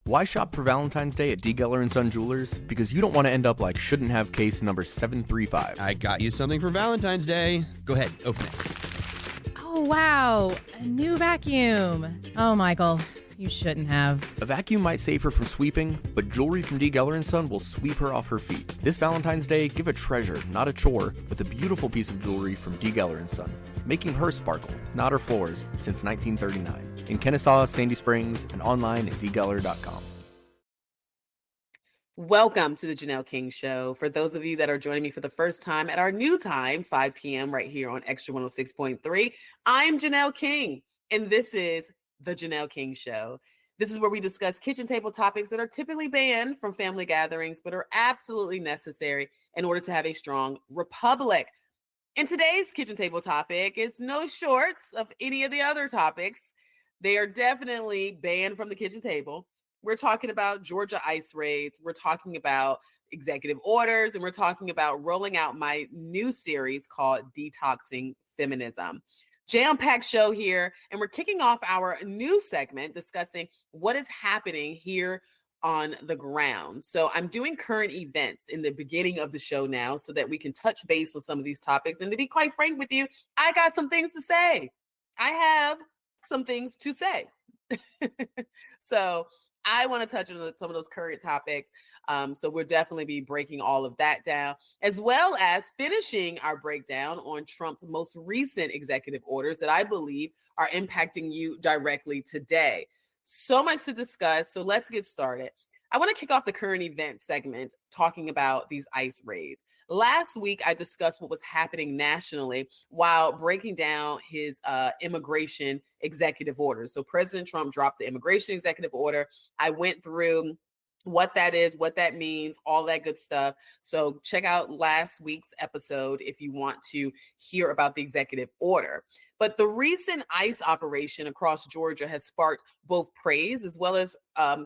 Why shop for Valentine's Day at D. Geller & Son Jewelers? Because you don't want to end up like shouldn't have case number 735. I got you something for Valentine's Day. Go ahead, open it. Oh, wow. A new vacuum. Oh, Michael, you shouldn't have. A vacuum might save her from sweeping, but jewelry from D. Geller & Son will sweep her off her feet. This Valentine's Day, give a treasure, not a chore, with a beautiful piece of jewelry from D. Geller & Son, making her sparkle, not her floors, since 1939. In Kennesaw, Sandy Springs, and online at dgeller.com. Welcome to the Janelle King Show. For those of you that are joining me for the first time at our new time, 5 p.m. right here on Extra 106.3, I'm Janelle King, and this is the Janelle King Show. This is where we discuss kitchen table topics that are typically banned from family gatherings, but are absolutely necessary in order to have a strong republic. And today's kitchen table topic is no shorts of any of the other topics. They are definitely banned from the kitchen table. We're talking about Georgia ICE raids. We're talking about executive orders, and we're talking about rolling out my new series called Detoxing Feminism. Jam-packed show here, and we're kicking off our new segment discussing what is happening here on the ground. So I'm doing current events in the beginning of the show now so that we can touch base on some of these topics. And to be quite frank with you, I got some things to say. I have some things to say. So I want to touch on some of those current topics. So we'll definitely be breaking all of that down, as well as finishing our breakdown on Trump's most recent executive orders that I believe are impacting you directly today. So much to discuss. So let's get started. I want to kick off the current event segment talking about these ICE raids. Last week, I discussed what was happening nationally while breaking down his immigration executive order. So President Trump dropped the immigration executive order. I went through what that is, what that means, all that good stuff. So check out last week's episode if you want to hear about the executive order. But the recent ICE operation across Georgia has sparked both praise as well as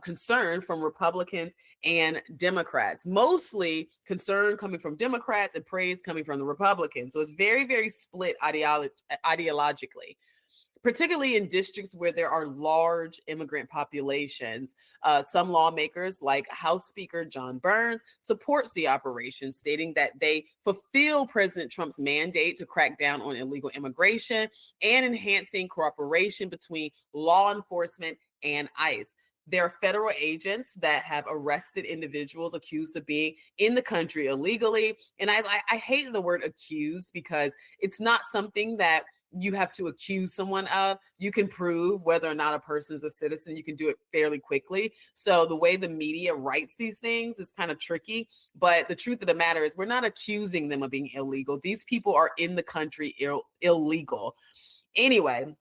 concern from Republicans and Democrats. Mostly concern coming from Democrats and praise coming from the Republicans. So it's very, very split ideologically, particularly in districts where there are large immigrant populations. Some lawmakers, like House Speaker John Burns, supports the operation, stating that they fulfill President Trump's mandate to crack down on illegal immigration and enhancing cooperation between law enforcement and ICE. There are federal agents that have arrested individuals accused of being in the country illegally. And I hate the word accused because it's not something that you have to accuse someone of. You can prove whether or not a person is a citizen. You can do it fairly quickly. So the way the media writes these things is kind of tricky. But the truth of the matter is we're not accusing them of being illegal. These people are in the country illegal. Anyway,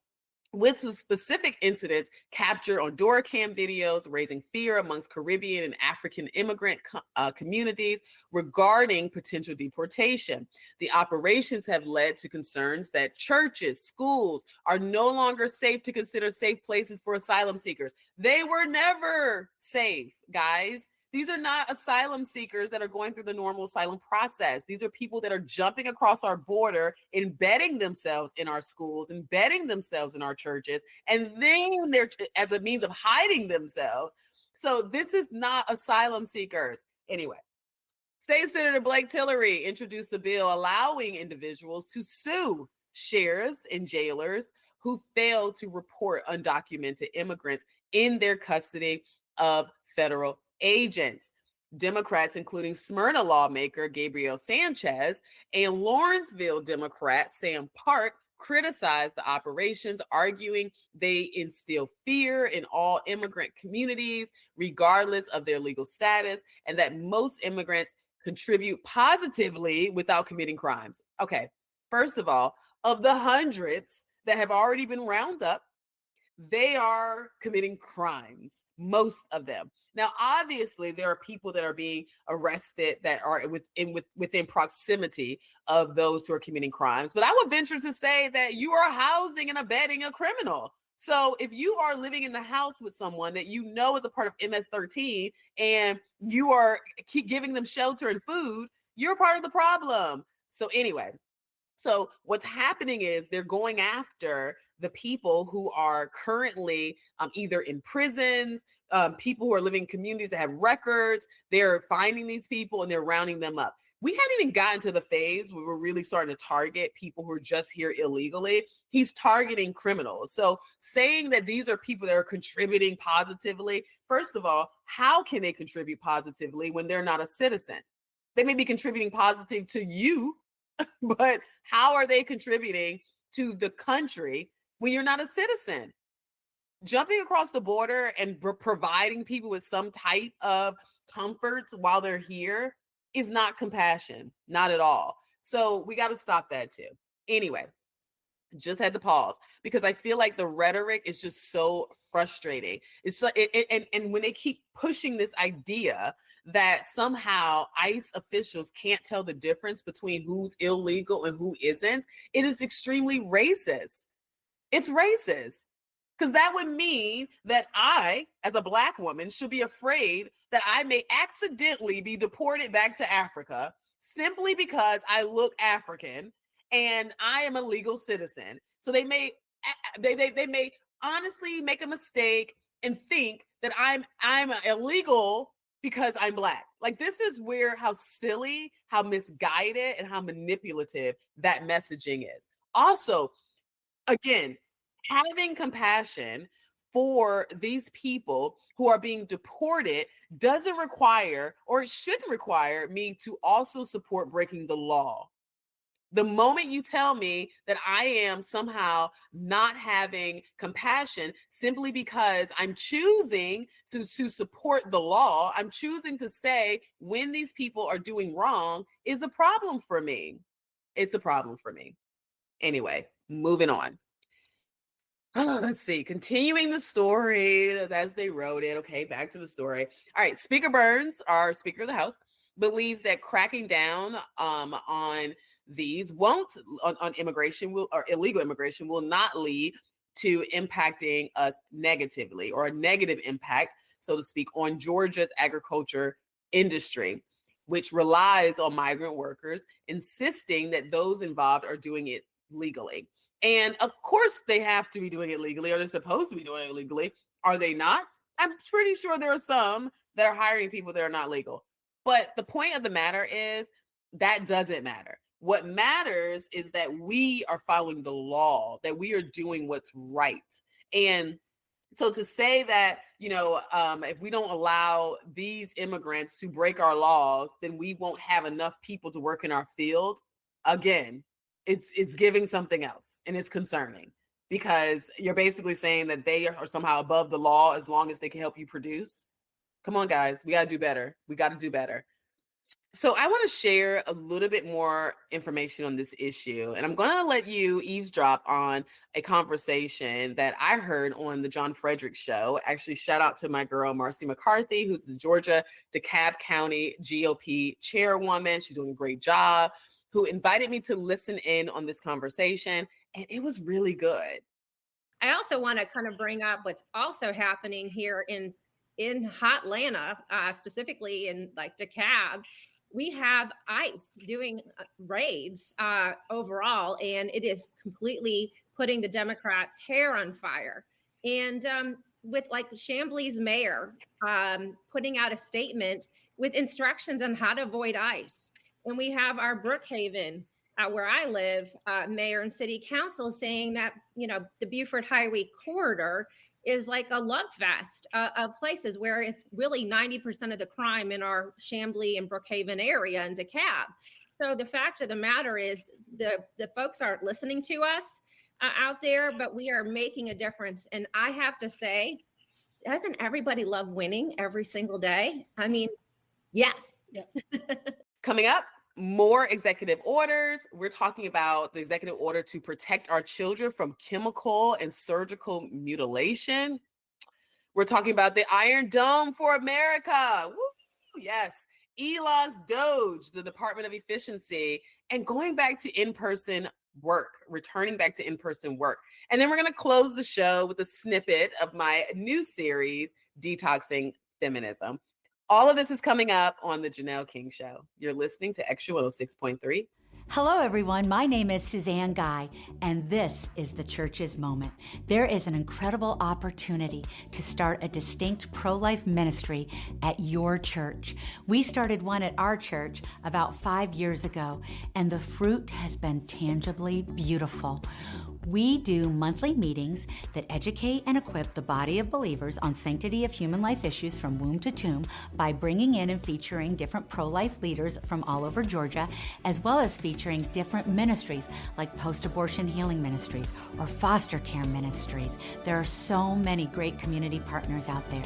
with the specific incidents captured on DoorCam videos, raising fear amongst Caribbean and African immigrant communities regarding potential deportation. The operations have led to concerns that churches, schools are no longer safe to consider safe places for asylum seekers. They were never safe, guys. These are not asylum seekers that are going through the normal asylum process. These are people that are jumping across our border, embedding themselves in our schools, embedding themselves in our churches, and then they're as a means of hiding themselves. So this is not asylum seekers. Anyway, State Senator Blake Tillery introduced a bill allowing individuals to sue sheriffs and jailers who fail to report undocumented immigrants in their custody of federal agents. Democrats, including Smyrna lawmaker Gabriel Sanchez and Lawrenceville Democrat Sam Park, criticized the operations, arguing they instill fear in all immigrant communities, regardless of their legal status, and that most immigrants contribute positively without committing crimes. Okay, first of all, of the hundreds that have already been rounded up, they are committing crimes, most of them. Now, obviously, there are people that are being arrested that are within proximity of those who are committing crimes. But I would venture to say that you are housing and abetting a criminal. So if you are living in the house with someone that you know is a part of MS-13 and you are keep giving them shelter and food, you're part of the problem. So anyway, so what's happening is they're going after the people who are currently either in prisons, people who are living in communities that have records. They're finding these people and they're rounding them up. We haven't even gotten to the phase where we're really starting to target people who are just here illegally. He's targeting criminals. So saying that these are people that are contributing positively, first of all, how can they contribute positively when they're not a citizen? They may be contributing positive to you, but how are they contributing to the country when you're not a citizen? Jumping across the border and providing people with some type of comforts while they're here is not compassion, not at all. So we got to stop that too. Anyway, just had to pause because I feel like the rhetoric is just so frustrating. It's like, and when they keep pushing this idea that somehow ICE officials can't tell the difference between who's illegal and who isn't, it is extremely racist. It's racist. Because that would mean that I, as a Black woman, should be afraid that I may accidentally be deported back to Africa simply because I look African and I am a legal citizen. So they may honestly make a mistake and think that I'm illegal because I'm Black. Like, this is where how silly, how misguided, and how manipulative that messaging is. Also, again, having compassion for these people who are being deported doesn't require, or it shouldn't require, me to also support breaking the law. The moment you tell me that I am somehow not having compassion simply because I'm choosing to support the law, I'm choosing to say when these people are doing wrong is a problem for me. It's a problem for me. Anyway, moving on. Let's see. Continuing the story as they wrote it. Okay, back to the story. All right. Speaker Burns, our Speaker of the House, believes that cracking down on these on immigration or illegal immigration will not lead to impacting us negatively, or a negative impact, so to speak, on Georgia's agriculture industry, which relies on migrant workers, insisting that those involved are doing it legally. And of course, they have to be doing it legally, or they're supposed to be doing it legally. Are they not? I'm pretty sure there are some that are hiring people that are not legal. But the point of the matter is that doesn't matter. What matters is that we are following the law, that we are doing what's right. And so to say that, if we don't allow these immigrants to break our laws, then we won't have enough people to work in our field. Again, it's giving something else, and it's concerning, because you're basically saying that they are somehow above the law as long as they can help you produce. Come on, guys, we got to do better. We got to do better. So I want to share a little bit more information on this issue, and I'm going to let you eavesdrop on a conversation that I heard on the John Frederick show. Actually, shout out to my girl, Marcy McCarthy, who's the Georgia DeKalb County GOP chairwoman. She's doing a great job, who invited me to listen in on this conversation, and it was really good. I also want to kind of bring up what's also happening here in Hotlanta, specifically in like DeKalb. We have ICE doing raids overall, and it is completely putting the Democrats' hair on fire. And with like Chambly's mayor putting out a statement with instructions on how to avoid ICE. And we have our Brookhaven, where I live, mayor and city council saying that, the Buford Highway corridor is like a love fest of places where it's really 90% of the crime in our Chambly and Brookhaven area in DeKalb. So the fact of the matter is the folks aren't listening to us out there, but we are making a difference. And I have to say, doesn't everybody love winning every single day? I mean, yes. Coming up, more executive orders. We're talking about the executive order to protect our children from chemical and surgical mutilation. We're talking about the Iron Dome for America. Woo! Yes. Elon's Doge, the Department of Efficiency, and going back to in-person work, returning back to in-person work. And then we're going to close the show with a snippet of my new series, Detoxing Feminism. All of this is coming up on the Janelle King Show. You're listening to Extra 106.3. Hello, everyone. My name is Suzanne Guy, and this is the Church's Moment. There is an incredible opportunity to start a distinct pro-life ministry at your church. We started one at our church about 5 years ago, and the fruit has been tangibly beautiful. We do monthly meetings that educate and equip the body of believers on sanctity of human life issues from womb to tomb by bringing in and featuring different pro-life leaders from all over Georgia, as well as featuring different ministries like post-abortion healing ministries or foster care ministries. There are so many great community partners out there.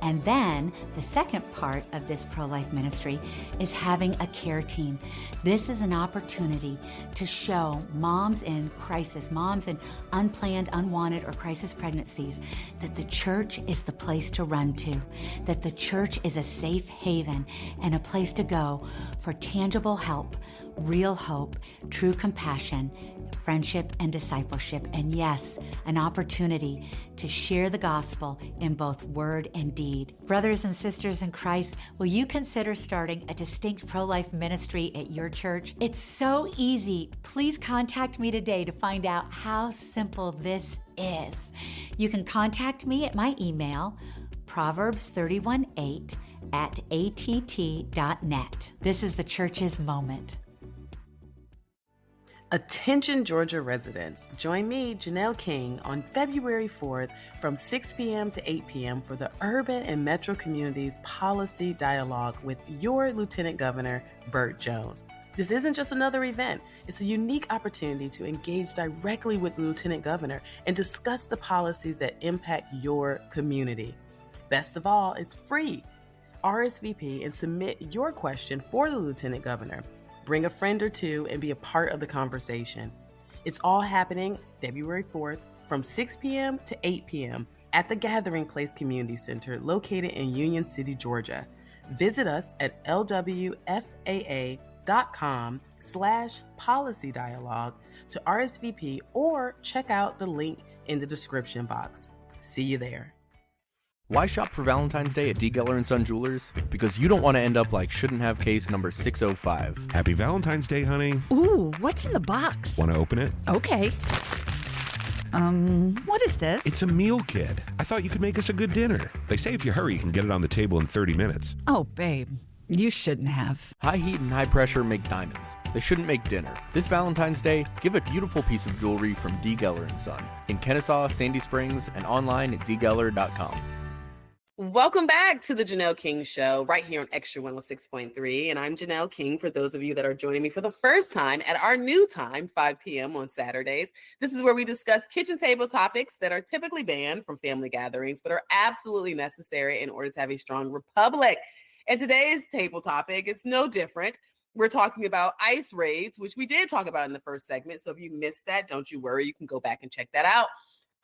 And then the second part of this pro-life ministry is having a care team. This is an opportunity to show moms in crisis, moms in unplanned, unwanted, or crisis pregnancies that the church is the place to run to, that the church is a safe haven and a place to go for tangible help, real hope, true compassion, friendship, and discipleship, and yes, an opportunity to share the gospel in both word and deed. Brothers and sisters in Christ, will you consider starting a distinct pro-life ministry at your church? It's so easy. Please contact me today to find out how simple this is. You can contact me at my email, proverbs31:8@att.net. This is the Church's Moment. Attention Georgia residents, join me, Janelle King, on February 4th from 6 p.m. to 8 p.m. for the Urban and Metro Communities Policy Dialogue with your Lieutenant Governor, Burt Jones. This isn't just another event. It's a unique opportunity to engage directly with the Lieutenant Governor and discuss the policies that impact your community. Best of all, it's free. RSVP and submit your question for the Lieutenant Governor. Bring a friend or two and be a part of the conversation. It's all happening February 4th from 6 p.m. to 8 p.m. at the Gathering Place Community Center located in Union City, Georgia. Visit us at lwfaa.com/policy dialogue to RSVP or check out the link in the description box. See you there. Why shop for Valentine's Day at D. Geller & Son Jewelers? Because you don't want to end up like shouldn't have case number 605. Happy Valentine's Day, honey. Ooh, what's in the box? Want to open it? Okay. What is this? It's a meal kit. I thought you could make us a good dinner. They say if you hurry, you can get it on the table in 30 minutes. Oh, babe, you shouldn't have. High heat and high pressure make diamonds. They shouldn't make dinner. This Valentine's Day, give a beautiful piece of jewelry from D. Geller & Son in Kennesaw, Sandy Springs, and online at dgeller.com. Welcome back to the Janelle King Show right here on Extra 106.3. And I'm Janelle King for those of you that are joining me for the first time at our new time, 5 p.m. on Saturdays. This is where we discuss kitchen table topics that are typically banned from family gatherings, but are absolutely necessary in order to have a strong republic. And today's table topic is no different. We're talking about ICE raids, which we did talk about in the first segment. So if you missed that, don't you worry. You can go back and check that out.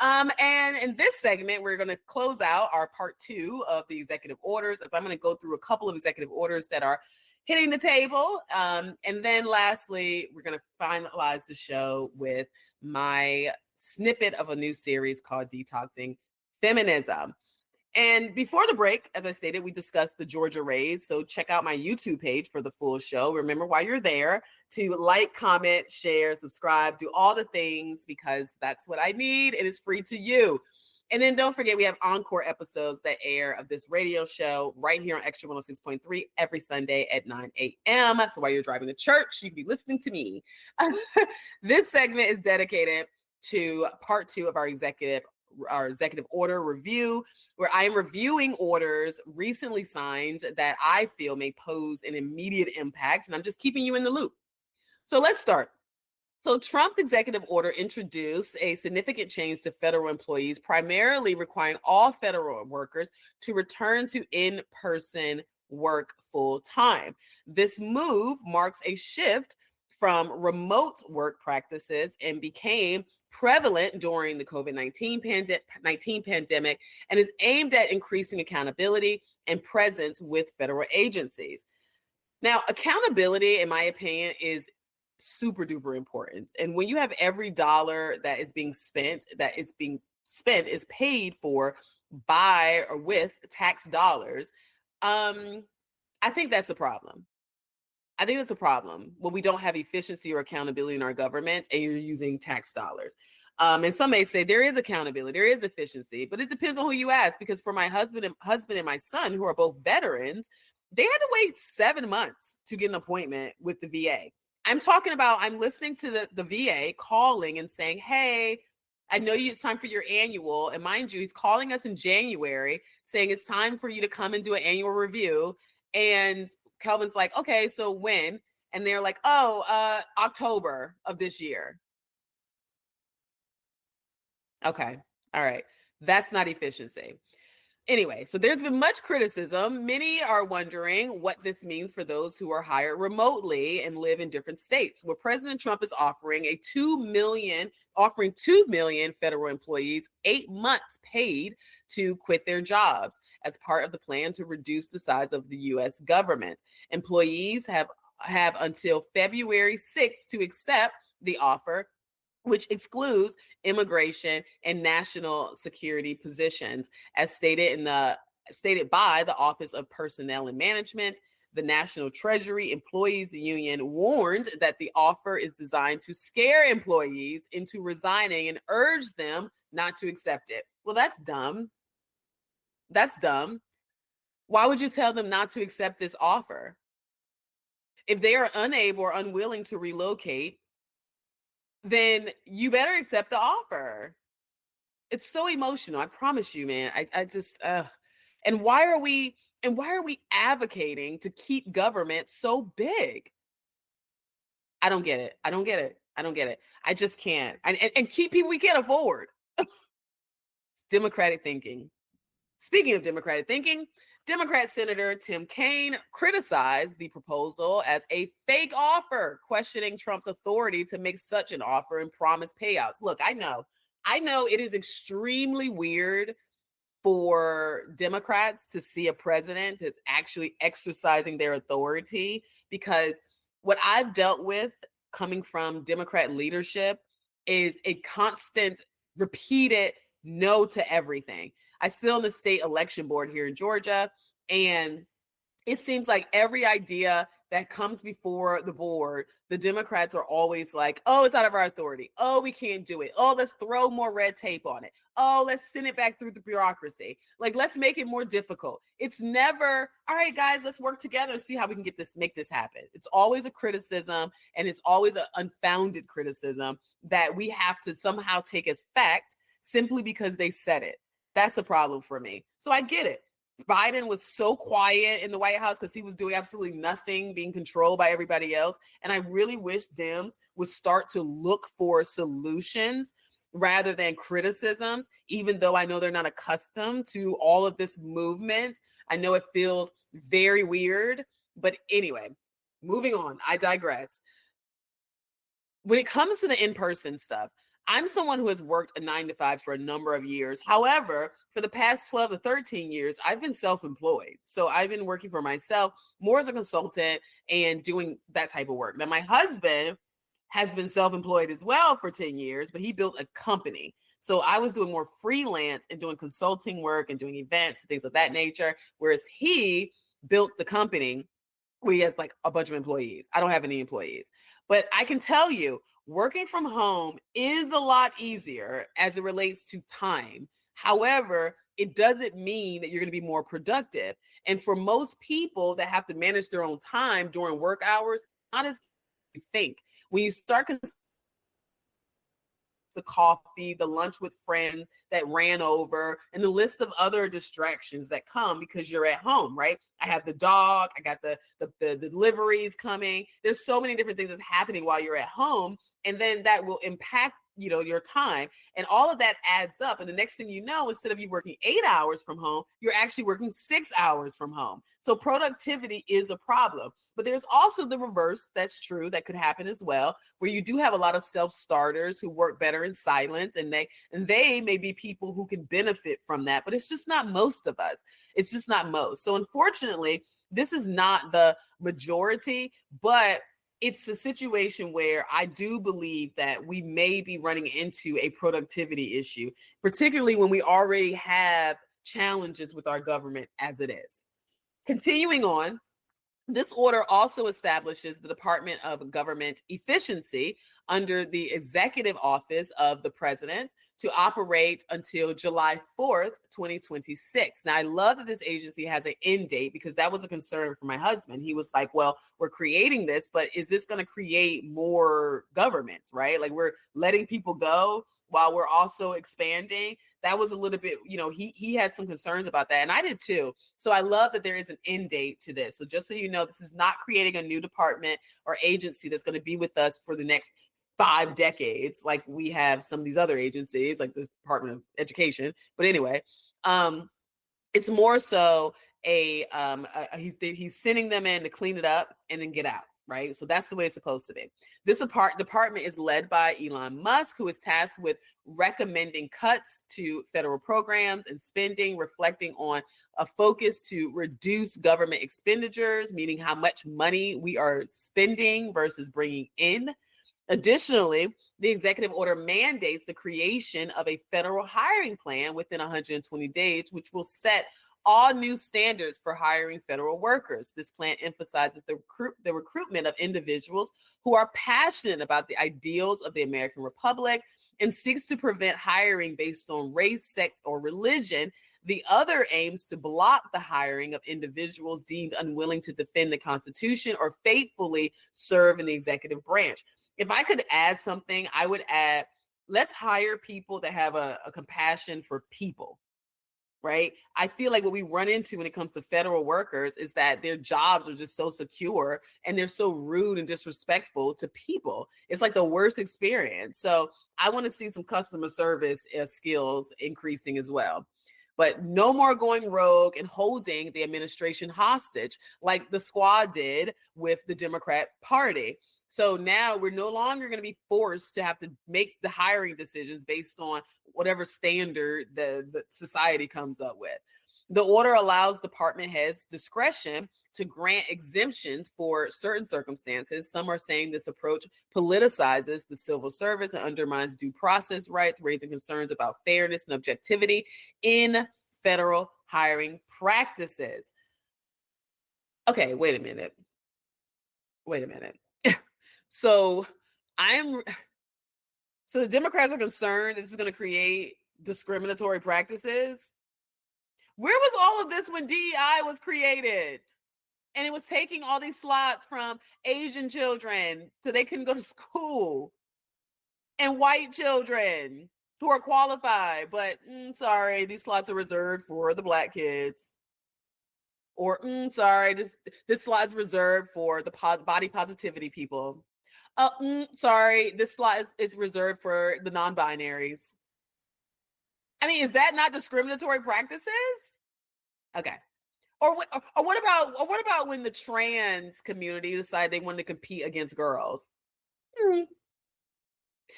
And in this segment, we're going to close out our part 2 of the executive orders. I'm going to go through a couple of executive orders that are hitting the table. And then lastly, we're going to finalize the show with my snippet of a new series called Detoxing Feminism. And before the break, as I stated, we discussed the Georgia raids. So check out my YouTube page for the full show. Remember, while you're there, to like, comment, share, subscribe, do all the things, because that's what I need. It is free to you. And then don't forget, we have encore episodes that air of this radio show right here on Extra 106.3 every Sunday at 9 a.m. So while you're driving to church, you can be listening to me. This segment is dedicated to part 2 of our executive order review, where I am reviewing orders recently signed that I feel may pose an immediate impact. And I'm just keeping you in the loop. So let's start. So Trump's executive order introduced a significant change to federal employees, primarily requiring all federal workers to return to in-person work full time. This move marks a shift from remote work practices and became prevalent during the COVID-19 pandemic and is aimed at increasing accountability and presence with federal agencies. Now, accountability, in my opinion, is super duper important. And when you have every dollar that is being spent is paid for by or with tax dollars, I think that's a problem. I think that's a problem when we don't have efficiency or accountability in our government and you're using tax dollars. And some may say there is accountability, there is efficiency, but it depends on who you ask. Because for my husband and my son, who are both veterans, they had to wait 7 months to get an appointment with the VA. I'm listening to the VA calling and saying, hey, I know it's time for your annual. And mind you, he's calling us in January saying it's time for you to come and do an annual review. And Kelvin's like, okay, so when? And they're like, oh, October of this year. Okay. All right. That's not efficiency. Anyway, so there's been much criticism. Many are wondering what this means for those who are hired remotely and live in different states. Well, President Trump is offering 2 million federal employees 8 months paid to quit their jobs as part of the plan to reduce the size of the U.S. government. Employees have until February 6th to accept the offer, which excludes immigration and national security positions, as stated by the Office of Personnel and Management. The National Treasury Employees Union warned that the offer is designed to scare employees into resigning and urge them not to accept it. Well, that's dumb. That's dumb. Why would you tell them not to accept this offer? If they are unable or unwilling to relocate, then you better accept the offer. It's so emotional. I promise you, man. I just, and why are we advocating to keep government so big? I don't get it. I don't get it. I don't get it. I just can't. And keep people we can't afford. Democratic thinking. Speaking of democratic thinking, Democrat Senator Tim Kaine criticized the proposal as a fake offer, questioning Trump's authority to make such an offer and promise payouts. Look, I know it is extremely weird for Democrats to see a president that's actually exercising their authority, because what I've dealt with coming from Democrat leadership is a constant, repeated no to everything. I sit on the state election board here in Georgia, and it seems like every idea that comes before the board, the Democrats are always like, oh, it's out of our authority. Oh, we can't do it. Oh, let's throw more red tape on it. Oh, let's send it back through the bureaucracy. Like, let's make it more difficult. It's never, all right, guys, let's work together and see how we can make this happen. It's always a criticism, and it's always an unfounded criticism that we have to somehow take as fact simply because they said it. That's a problem for me. So I get it. Biden was so quiet in the White House because he was doing absolutely nothing, being controlled by everybody else. And I really wish Dems would start to look for solutions rather than criticisms, even though I know they're not accustomed to all of this movement. I know it feels very weird. But anyway, moving on. I digress. When it comes to the in-person stuff, I'm someone who has worked a 9-to-5 for a number of years. However, for the past 12 to 13 years, I've been self-employed. So I've been working for myself more as a consultant and doing that type of work. Now, my husband has been self-employed as well for 10 years, but he built a company. So I was doing more freelance and doing consulting work and doing events and things of that nature, whereas he built the company where he has like a bunch of employees. I don't have any employees. But I can tell you, working from home is a lot easier as it relates to time. However, it doesn't mean that you're going to be more productive. And for most people that have to manage their own time during work hours, not as you think. When you start the coffee, the lunch with friends that ran over, and the list of other distractions that come because you're at home, right? I have the dog, I got the deliveries coming. There's so many different things that's happening while you're at home, and then that will impact your time, and all of that adds up. And the next thing you know, instead of you working 8 hours from home, you're actually working 6 hours from home. So productivity is a problem. But there's also the reverse that's true that could happen as well, where you do have a lot of self-starters who work better in silence, and they may be people who can benefit from that, but it's just not most of us. It's just not most. So unfortunately, this is not the majority, but it's a situation where I do believe that we may be running into a productivity issue, particularly when we already have challenges with our government as it is. Continuing on, This order also establishes the Department of Government Efficiency under the executive office of the president to operate until July 4th, 2026. Now, I love that this agency has an end date because that was a concern for my husband. He was like, well, we're creating this, but is this going to create more government, right? Like we're letting people go while we're also expanding. That was a little bit, he had some concerns about that. And I did too. So I love that there is an end date to this. So just so you know, this is not creating a new department or agency that's going to be with us for the next 5 decades, like we have some of these other agencies, like the Department of Education. But anyway, it's more so he's sending them in to clean it up and then get out. Right. So that's the way it's supposed to be. This department is led by Elon Musk, who is tasked with recommending cuts to federal programs and spending, reflecting on a focus to reduce government expenditures, meaning how much money we are spending versus bringing in. Additionally, the executive order mandates the creation of a federal hiring plan within 120 days, which will set all new standards for hiring federal workers. This plan emphasizes the recruitment of individuals who are passionate about the ideals of the American Republic and seeks to prevent hiring based on race, sex, or religion. The other aims to block the hiring of individuals deemed unwilling to defend the Constitution or faithfully serve in the executive branch. If I could add something, I would add, let's hire people that have a compassion for people. Right? I feel like what we run into when it comes to federal workers is that their jobs are just so secure and they're so rude and disrespectful to people. It's like the worst experience. So I want to see some customer service skills increasing as well. But no more going rogue and holding the administration hostage like the squad did with the Democrat Party. So now we're no longer going to be forced to have to make the hiring decisions based on whatever standard the society comes up with. The order allows department heads discretion to grant exemptions for certain circumstances. Some are saying this approach politicizes the civil service and undermines due process rights, raising concerns about fairness and objectivity in federal hiring practices. Okay, wait a minute. So the Democrats are concerned this is going to create discriminatory practices. Where was all of this when DEI was created? And it was taking all these slots from Asian children so they couldn't go to school, and white children who are qualified, but sorry, these slots are reserved for the Black kids. Or sorry, this slot's reserved for the body positivity people. Sorry, this slot is reserved for the non-binaries. I mean, is that not discriminatory practices? Okay. Or what about when the trans community decided they wanted to compete against girls?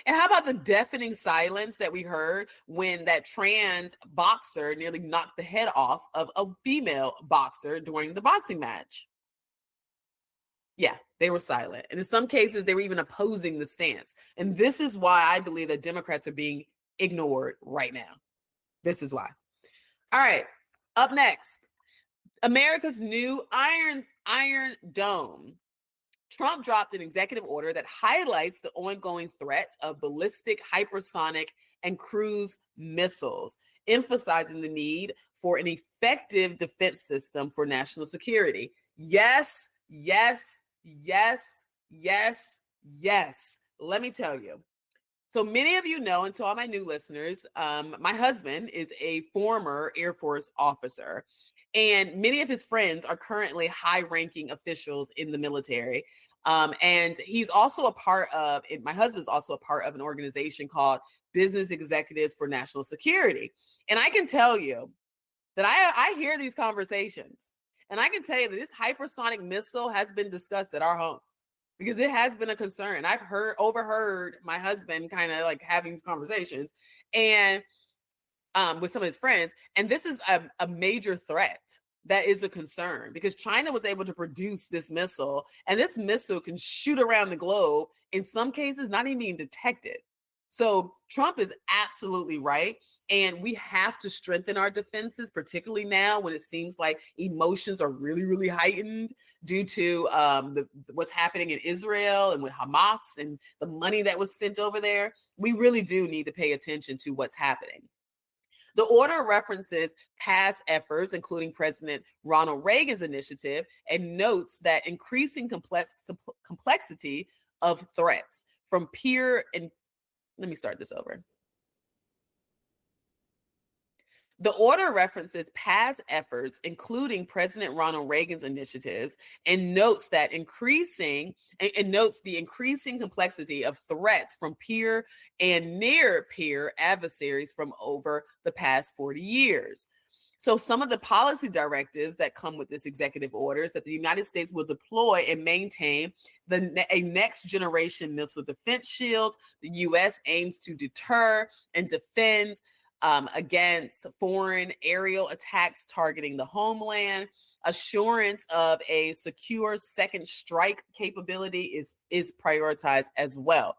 And how about the deafening silence that we heard when that trans boxer nearly knocked the head off of a female boxer during the boxing match? Yeah, they were silent. And in some cases, they were even opposing the stance. And this is why I believe that Democrats are being ignored right now. This is why. All right, up next, America's new Iron Dome. Trump dropped an executive order that highlights the ongoing threat of ballistic, hypersonic, and cruise missiles, emphasizing the need for an effective defense system for national security. Yes, yes, yes, yes, yes. Let me tell you. So many of you know, and to all my new listeners, my husband is a former Air Force officer, and many of his friends are currently high-ranking officials in the military. And he's also my husband's also a part of an organization called Business Executives for National Security. And I can tell you that I hear these conversations, and I can tell you that this hypersonic missile has been discussed at our home because it has been a concern. I've overheard my husband kind of like having these conversations and with some of his friends. And this is a major threat that is a concern because China was able to produce this missile, and this missile can shoot around the globe, in some cases, not even being detected. So Trump is absolutely right. And we have to strengthen our defenses, particularly now when it seems like emotions are really, really heightened due to what's happening in Israel and with Hamas and the money that was sent over there. We really do need to pay attention to what's happening. The order references past efforts, including President Ronald Reagan's initiative, and notes that increasing complexity of threats from peer and let me start this over. The order references past efforts, including President Ronald Reagan's initiatives, and notes that notes the increasing complexity of threats from peer and near peer adversaries from over the past 40 years. So some of the policy directives that come with this executive order is that the United States will deploy and maintain a next generation missile defense shield. The U.S. aims to deter and defend against foreign aerial attacks targeting the homeland. Assurance of a secure second strike capability is prioritized as well.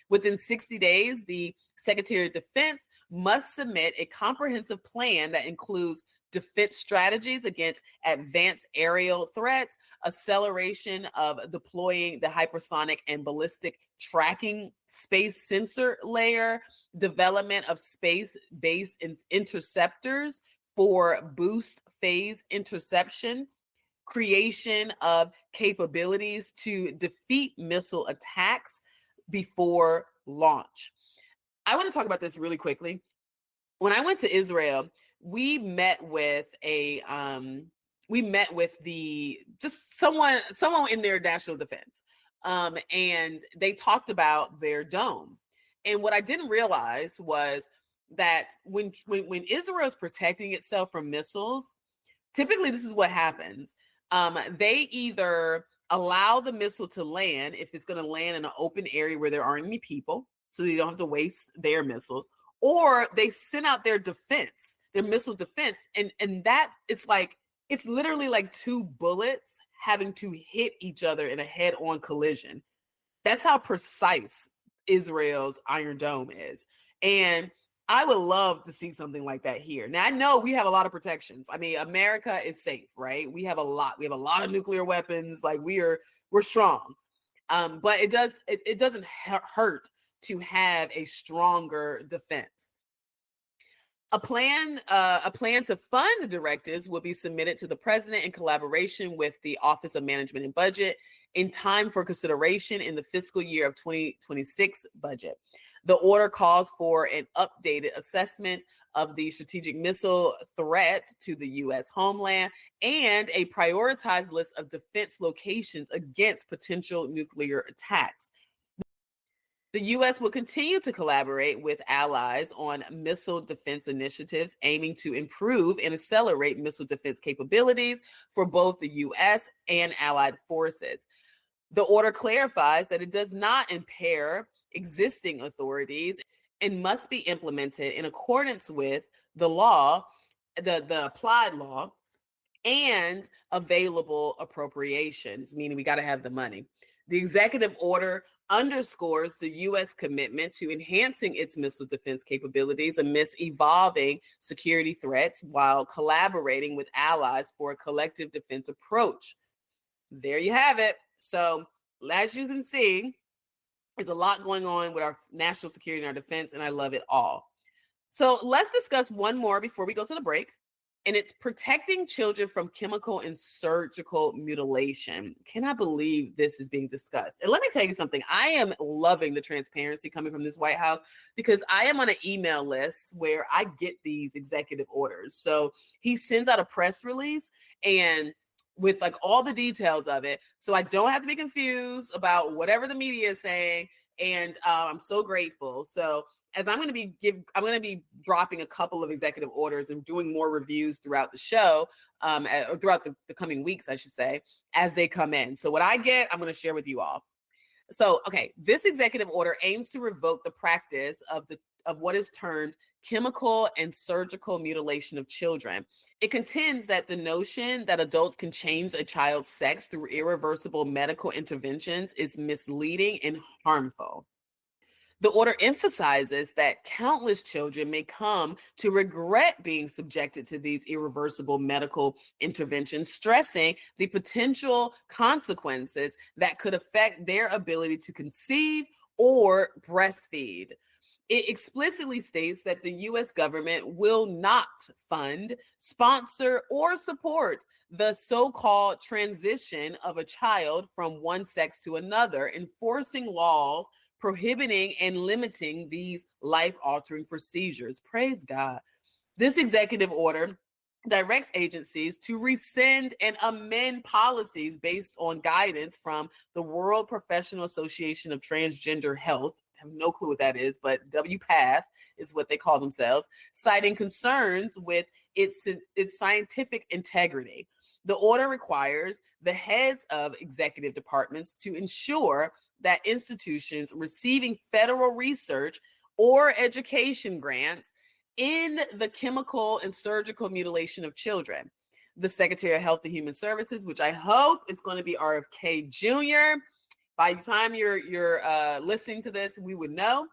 Within 60 days, the Secretary of Defense must submit a comprehensive plan that includes defense strategies against advanced aerial threats, acceleration of deploying the hypersonic and ballistic tracking space sensor layer, development of space-based interceptors for boost phase interception, creation of capabilities to defeat missile attacks before launch. I want to talk about this really quickly. When I went to Israel, we met with someone in their national defense, and they talked about their dome. And what I didn't realize was that when Israel is protecting itself from missiles, typically this is what happens. They either allow the missile to land if it's going to land in an open area where there aren't any people, so they don't have to waste their missiles, or they send out their defense, their missile defense, and that it's literally like two bullets having to hit each other in a head-on collision. That's how precise Israel's Iron Dome is. And I would love to see something like that here. Now, I know we have a lot of protections. I mean, America is safe, right? We have a lot of nuclear weapons. Like we're strong. But it doesn't hurt to have a stronger defense. A plan to fund the directives will be submitted to the president in collaboration with the Office of Management and Budget in time for consideration in the fiscal year of 2026 budget. The order calls for an updated assessment of the strategic missile threat to the U.S. homeland and a prioritized list of defense locations against potential nuclear attacks. The U.S. will continue to collaborate with allies on missile defense initiatives aiming to improve and accelerate missile defense capabilities for both the U.S. and allied forces. The order clarifies that it does not impair existing authorities and must be implemented in accordance with the law, the applied law, and available appropriations, meaning we got to have the money. The executive order underscores the U.S. commitment to enhancing its missile defense capabilities amidst evolving security threats while collaborating with allies for a collective defense approach. There you have it. So, as you can see, there's a lot going on with our national security and our defense, and I love it all. So, let's discuss one more before we go to the break. And it's protecting children from chemical and surgical mutilation. Can I believe this is being discussed? And let me tell you something. I am loving the transparency coming from this White House because I am on an email list where I get these executive orders. So he sends out a press release and with like all the details of it. So I don't have to be confused about whatever the media is saying. And I'm so grateful. So as I'm going to be dropping a couple of executive orders and doing more reviews throughout the show, or throughout the coming weeks, I should say, as they come in. So what I get, I'm going to share with you all. So, okay, this executive order aims to revoke the practice of what is termed chemical and surgical mutilation of children. It contends that the notion that adults can change a child's sex through irreversible medical interventions is misleading and harmful. The order emphasizes that countless children may come to regret being subjected to these irreversible medical interventions, stressing the potential consequences that could affect their ability to conceive or breastfeed. It explicitly states that the US government will not fund, sponsor, or support the so called transition of a child from one sex to another, enforcing laws prohibiting and limiting these life altering procedures. Praise God. This executive order directs agencies to rescind and amend policies based on guidance from the World Professional Association of Transgender Health. I have no clue what that is, but WPATH is what they call themselves, citing concerns with its scientific integrity. The order requires the heads of executive departments to ensure that institutions receiving federal research or education grants in the chemical and surgical mutilation of children. The Secretary of Health and Human Services, which I hope is going to be RFK Jr. By the time you're listening to this, we would know,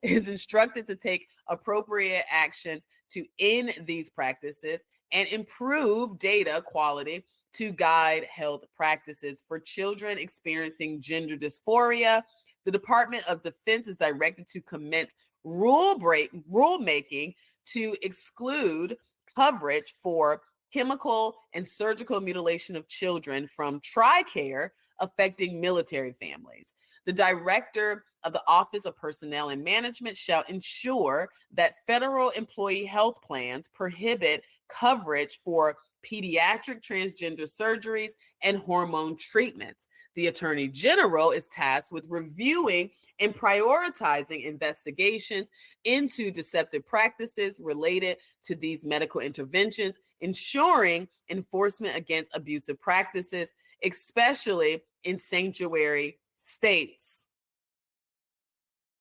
is instructed to take appropriate actions to end these practices and improve data quality to guide health practices for children experiencing gender dysphoria. The Department of Defense is directed to commence rulemaking to exclude coverage for chemical and surgical mutilation of children from TRICARE affecting military families. The director of the Office of Personnel and Management shall ensure that federal employee health plans prohibit coverage for pediatric transgender surgeries and hormone treatments. The Attorney General is tasked with reviewing and prioritizing investigations into deceptive practices related to these medical interventions, ensuring enforcement against abusive practices, especially in sanctuary states.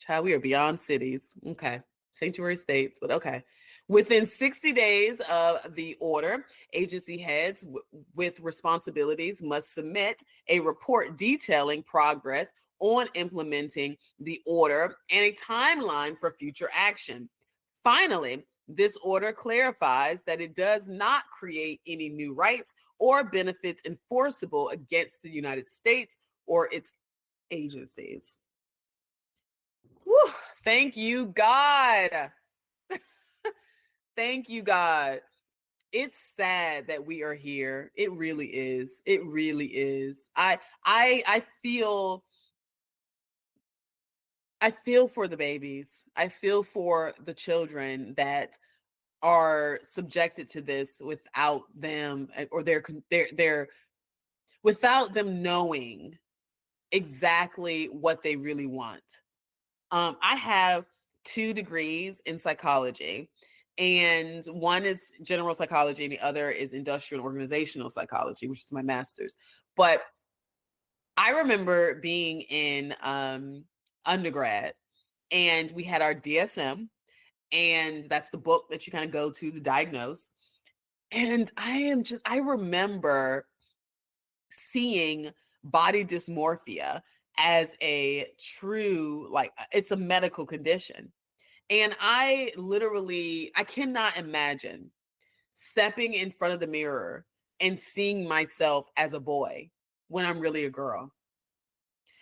Child, we are beyond cities. Okay. Sanctuary states, but okay. Within 60 days of the order, agency heads with responsibilities must submit a report detailing progress on implementing the order and a timeline for future action. Finally, this order clarifies that it does not create any new rights or benefits enforceable against the United States or its agencies. Whew, thank you, God. Thank you, God. It's sad that we are here. It really is. It really is. I feel for the babies. I feel for the children that are subjected to this without them or their without them knowing exactly what they really want. I have 2 degrees in psychology, and one is general psychology and the other is industrial and organizational psychology, which is my master's. But I remember being in undergrad, and we had our DSM, and that's the book that you kind of go to diagnose. And I remember seeing body dysmorphia as a true, like, it's a medical condition. And I cannot imagine stepping in front of the mirror and seeing myself as a boy when I'm really a girl.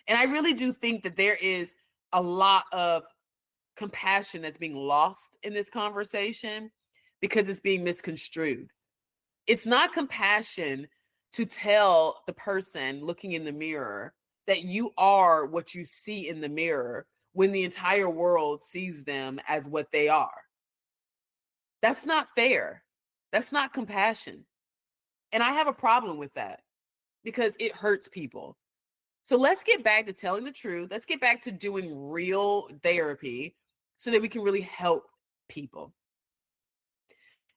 And I really do think that there is a lot of compassion that's being lost in this conversation because it's being misconstrued. It's not compassion to tell the person looking in the mirror that you are what you see in the mirror when the entire world sees them as what they are. That's not fair. That's not compassion. And I have a problem with that because it hurts people. So let's get back to telling the truth. Let's get back to doing real therapy so that we can really help people.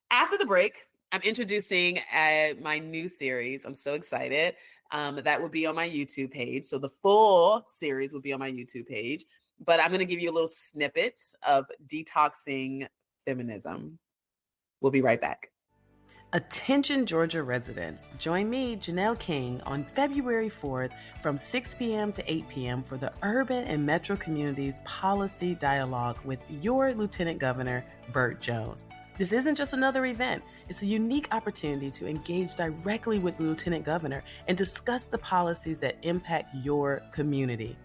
After the break, I'm introducing my new series. I'm so excited. That will be on my YouTube page. So the full series will be on my YouTube page. But I'm going to give you a little snippet of Detoxing Feminism. We'll be right back. Attention Georgia residents, join me, Janelle King, on February 4th from 6 p.m. to 8 p.m. for the Urban and Metro Communities Policy Dialogue with your Lieutenant Governor, Burt Jones. This isn't just another event. It's a unique opportunity to engage directly with the Lieutenant Governor and discuss the policies that impact your community.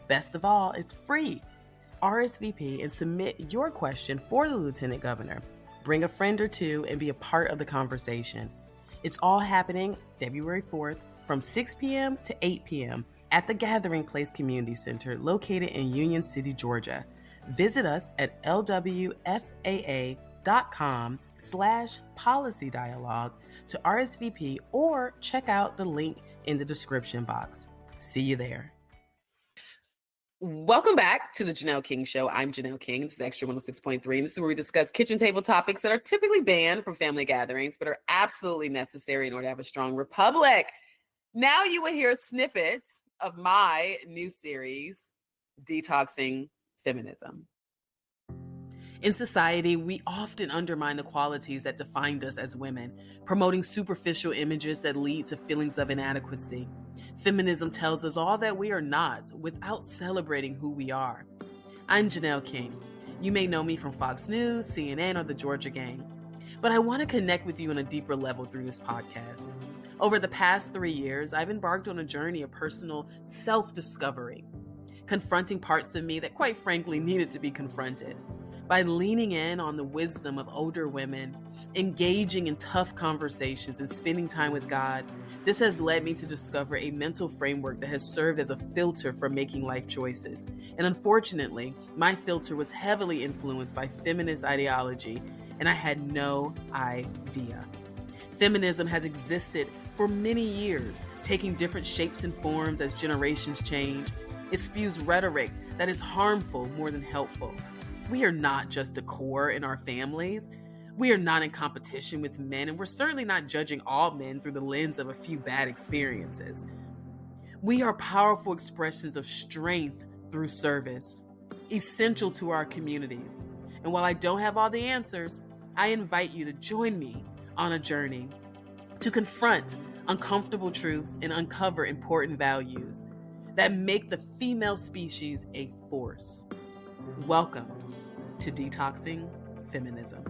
Best of all, it's free. RSVP and submit your question for the Lieutenant Governor. Bring a friend or two and be a part of the conversation. It's all happening February 4th from 6 p.m. to 8 p.m. at the Gathering Place Community Center located in Union City, Georgia. Visit us at lwfaa.com/policy dialogue to RSVP or check out the link in the description box. See you there. Welcome back to the Janelle King Show. I'm Janelle King. This is Extra 106.3, and this is where we discuss kitchen table topics that are typically banned from family gatherings, but are absolutely necessary in order to have a strong republic. Now you will hear a snippet of my new series, Detoxing Feminism. In society, we often undermine the qualities that defined us as women, promoting superficial images that lead to feelings of inadequacy. Feminism tells us all that we are not without celebrating who we are. I'm Janelle King. You may know me from Fox News, CNN, or the Georgia Gang, but I want to connect with you on a deeper level through this podcast. Over the past 3 years, I've embarked on a journey of personal self-discovery, confronting parts of me that quite frankly needed to be confronted. By leaning in on the wisdom of older women, engaging in tough conversations, and spending time with God, this has led me to discover a mental framework that has served as a filter for making life choices. And unfortunately, my filter was heavily influenced by feminist ideology, and I had no idea. Feminism has existed for many years, taking different shapes and forms as generations change. It spews rhetoric that is harmful more than helpful. We are not just a core in our families. We are not in competition with men, and we're certainly not judging all men through the lens of a few bad experiences. We are powerful expressions of strength through service, essential to our communities. And while I don't have all the answers, I invite you to join me on a journey to confront uncomfortable truths and uncover important values that make the female species a force. Welcome to Detoxing Feminism.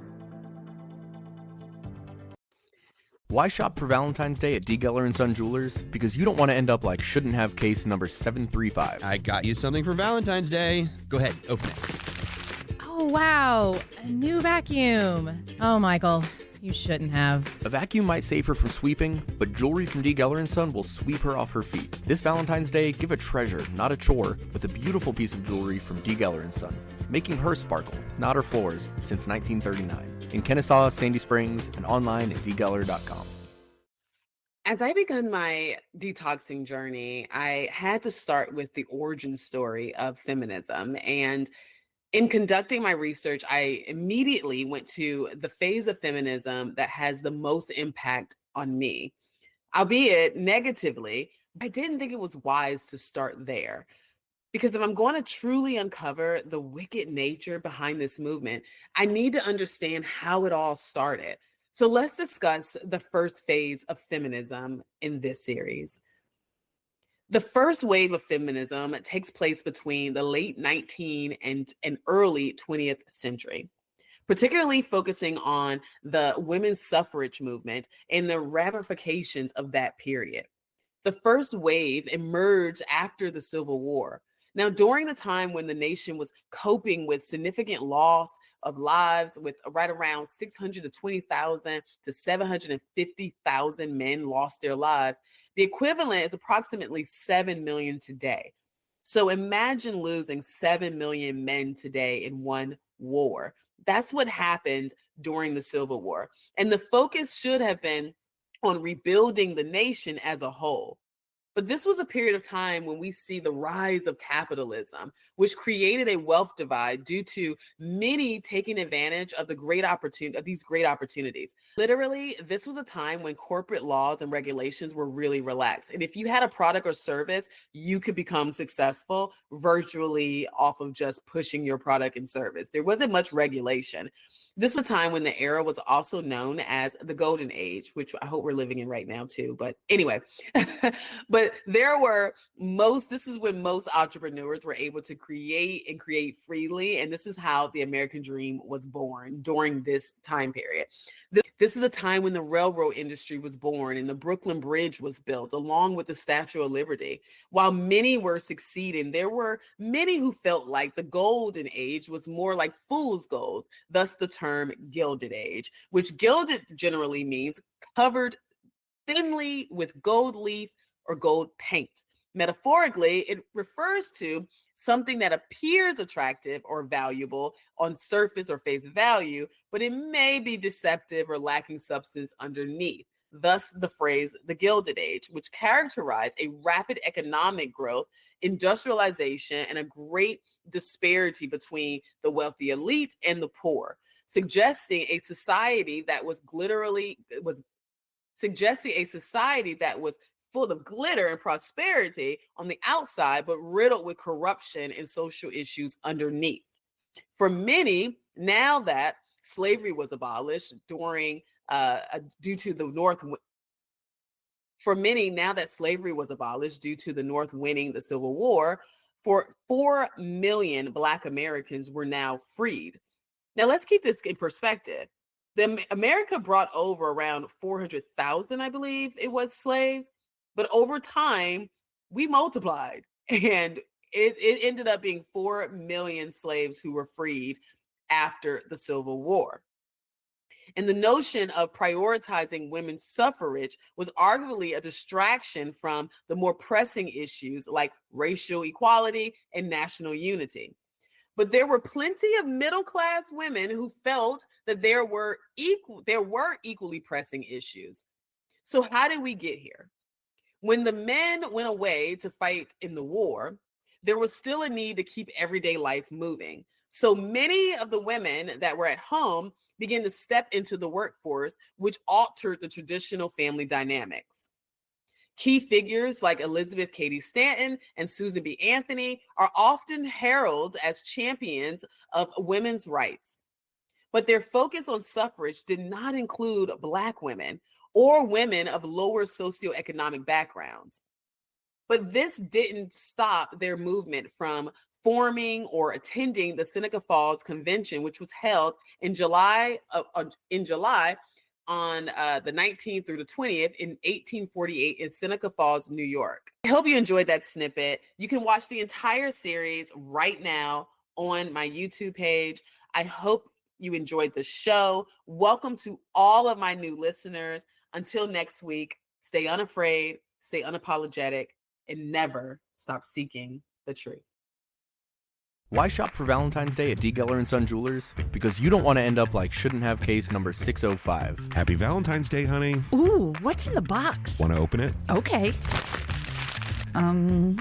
Why shop for Valentine's Day at D. Geller & Son Jewelers? Because you don't want to end up like shouldn't have case number 735. I got you something for Valentine's Day. Go ahead, open it. Oh, wow. A new vacuum. Oh, Michael, you shouldn't have. A vacuum might save her from sweeping, but jewelry from D. Geller & Son will sweep her off her feet. This Valentine's Day, give a treasure, not a chore, with a beautiful piece of jewelry from D. Geller & Son, making her sparkle, not her floors, since 1939. In Kennesaw, Sandy Springs, and online at dgeller.com. As I begun my detoxing journey, I had to start with the origin story of feminism. And in conducting my research, I immediately went to the phase of feminism that has the most impact on me, albeit negatively. I didn't think it was wise to start there. Because if I'm going to truly uncover the wicked nature behind this movement, I need to understand how it all started. So let's discuss the first phase of feminism in this series. The first wave of feminism takes place between the late 19th and early 20th century, particularly focusing on the women's suffrage movement and the ramifications of that period. The first wave emerged after the Civil War. Now, during the time when the nation was coping with significant loss of lives, with right around 620,000 to 750,000 men lost their lives, the equivalent is approximately 7 million today. So imagine losing 7 million men today in one war. That's what happened during the Civil War. And the focus should have been on rebuilding the nation as a whole. But this was a period of time when we see the rise of capitalism, which created a wealth divide due to many taking advantage of the these great opportunities. Literally, this was a time when corporate laws and regulations were really relaxed. And if you had a product or service, you could become successful virtually off of just pushing your product and service. There wasn't much regulation. This was a time when the era was also known as the Golden Age, which I hope we're living in right now too. But anyway, but this is when most entrepreneurs were able to create freely. And this is how the American dream was born during this time period. This is a time when the railroad industry was born and the Brooklyn Bridge was built, along with the Statue of Liberty. While many were succeeding, there were many who felt like the Golden Age was more like fool's gold, thus the term Gilded Age, which gilded generally means covered thinly with gold leaf or gold paint. Metaphorically, it refers to something that appears attractive or valuable on surface or face value, but it may be deceptive or lacking substance underneath. Thus, the phrase the Gilded Age, which characterized a rapid economic growth, industrialization, and a great disparity between the wealthy elite and the poor, suggesting a society that was full of glitter and prosperity on the outside, but riddled with corruption and social issues underneath. For many, now that slavery was abolished due to the North winning the Civil War, 4 million Black Americans were now freed. Now let's keep this in perspective. America brought over around 400,000, I believe it was, slaves. But over time, we multiplied, and it ended up being 4 million slaves who were freed after the Civil War. And the notion of prioritizing women's suffrage was arguably a distraction from the more pressing issues like racial equality and national unity. But there were plenty of middle-class women who felt that there were equally pressing issues. So how did we get here? When the men went away to fight in the war, there was still a need to keep everyday life moving. So many of the women that were at home began to step into the workforce, which altered the traditional family dynamics. Key figures like Elizabeth Cady Stanton and Susan B. Anthony are often heralded as champions of women's rights. But their focus on suffrage did not include Black women or women of lower socioeconomic backgrounds. But this didn't stop their movement from forming or attending the Seneca Falls Convention, which was held in July on the 19th through the 20th in 1848 in Seneca Falls, New York. I hope you enjoyed that snippet. You can watch the entire series right now on my YouTube page. I hope you enjoyed the show. Welcome to all of my new listeners. Until next week, stay unafraid, stay unapologetic, and never stop seeking the truth. Why shop for Valentine's Day at D. Geller & Son Jewelers? Because you don't want to end up like shouldn't have case number 605. Happy Valentine's Day, honey. Ooh, what's in the box? Want to open it? Okay.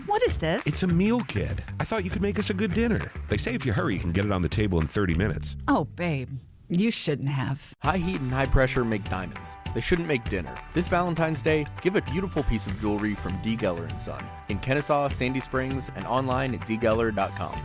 What is this? It's a meal kit. I thought you could make us a good dinner. They say if you hurry, you can get it on the table in 30 minutes. Oh, babe, you shouldn't have. High heat and high pressure make diamonds. They shouldn't make dinner. This Valentine's Day, give a beautiful piece of jewelry from D. Geller & Son in Kennesaw, Sandy Springs, and online at dgeller.com.